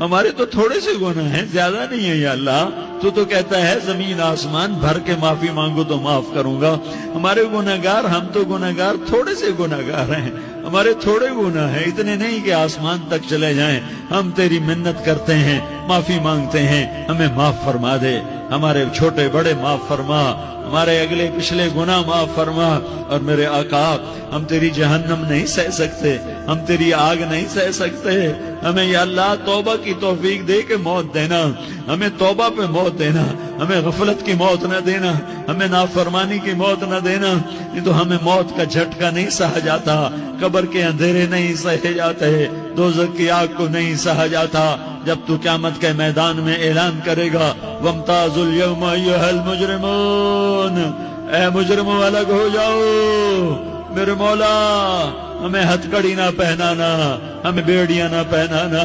ہمارے تو تھوڑے سے گناہ ہیں، زیادہ نہیں ہے یا اللہ۔ تو کہتا ہے زمین آسمان بھر کے معافی مانگو تو معاف کروں گا۔ ہمارے گناہگار، ہم تو گناہگار تھوڑے سے گناہگار ہیں، ہمارے تھوڑے گناہ ہیں، اتنے نہیں کہ آسمان تک چلے جائیں۔ ہم تیری منت کرتے ہیں، معافی مانگتے ہیں، ہمیں معاف فرما دے، ہمارے چھوٹے بڑے معاف فرما، ہمارے اگلے پچھلے گناہ معاف فرما۔ اور میرے آقا، ہم تیری جہنم نہیں سہ سکتے، ہم تیری آگ نہیں سہ سکتے، ہمیں یا اللہ توبہ کی توفیق دے کے موت دینا، ہمیں توبہ پہ موت دینا، ہمیں غفلت کی موت نہ دینا، ہمیں نافرمانی کی موت نہ دینا، نہیں تو ہمیں موت کا جھٹکا نہیں سہا جاتا، قبر کے اندھیرے نہیں سہے جاتے، دوزخ کی آگ کو نہیں سہا جاتا۔ جب تو قیامت کے میدان میں اعلان کرے گا وَامْتَازُوا الْيَوْمَ أَيُّهَا الْمُجْرِمُونَ، اے مجرموں الگ ہو جاؤ، میرے مولا ہمیں ہتھ کڑی نہ پہنانا، ہمیں بیڑیاں نہ پہنانا،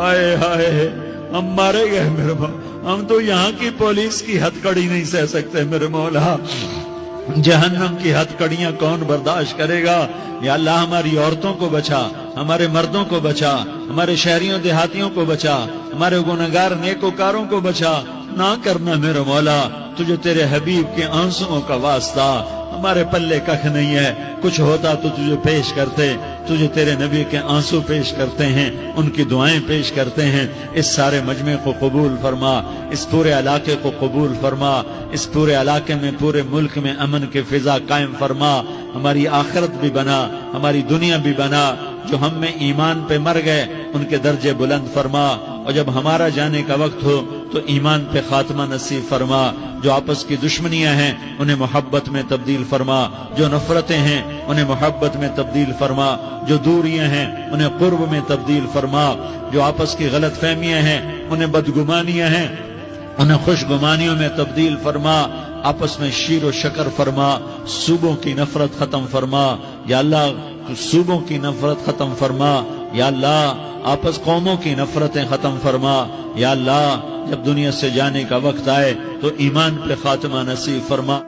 آئے ہائے ہم مارے گئے میرے مولا، ہم تو یہاں کی پولیس کی ہتھ کڑی نہیں سہ سکتے میرے مولا، جہنم کی ہتھ کڑیاں کون برداشت کرے گا؟ یا اللہ ہماری عورتوں کو بچا، ہمارے مردوں کو بچا، ہمارے شہریوں دیہاتیوں کو بچا، ہمارے گنہگار نیکوکاروں کو بچا، نہ کرنا میرے مولا، تجھے تیرے حبیب کے آنسوؤں کا واسطہ، ہمارے پلے ککھ نہیں ہے، کچھ ہوتا تو تجھے پیش کرتے، تجھے تیرے نبی کے آنسو پیش کرتے ہیں، ان کی دعائیں پیش کرتے ہیں۔ اس سارے مجمع کو قبول فرما، اس پورے علاقے کو قبول فرما، اس پورے علاقے میں، پورے ملک میں امن کی فضا قائم فرما، ہماری آخرت بھی بنا، ہماری دنیا بھی بنا، جو ہم میں ایمان پہ مر گئے ان کے درجے بلند فرما، اور جب ہمارا جانے کا وقت ہو تو ایمان پہ خاتمہ نصیب فرما، جو آپس کی دشمنیاں ہیں انہیں محبت میں تبدیل فرما، جو نفرتیں ہیں انہیں محبت میں تبدیل فرما، جو دوریاں ہیں انہیں قرب میں تبدیل فرما، جو آپس کی غلط فہمیاں ہیں انہیں بدگمانیاں ہیں انہیں خوش گمانیوں میں تبدیل فرما، آپس میں شیر و شکر فرما، صوبوں کی نفرت ختم فرما، یا اللہ صوبوں کی نفرت ختم فرما، یا اللہ آپس قوموں کی نفرتیں ختم فرما، یا اللہ جب دنیا سے جانے کا وقت آئے تو ایمان پہ خاتمہ نصیب فرما۔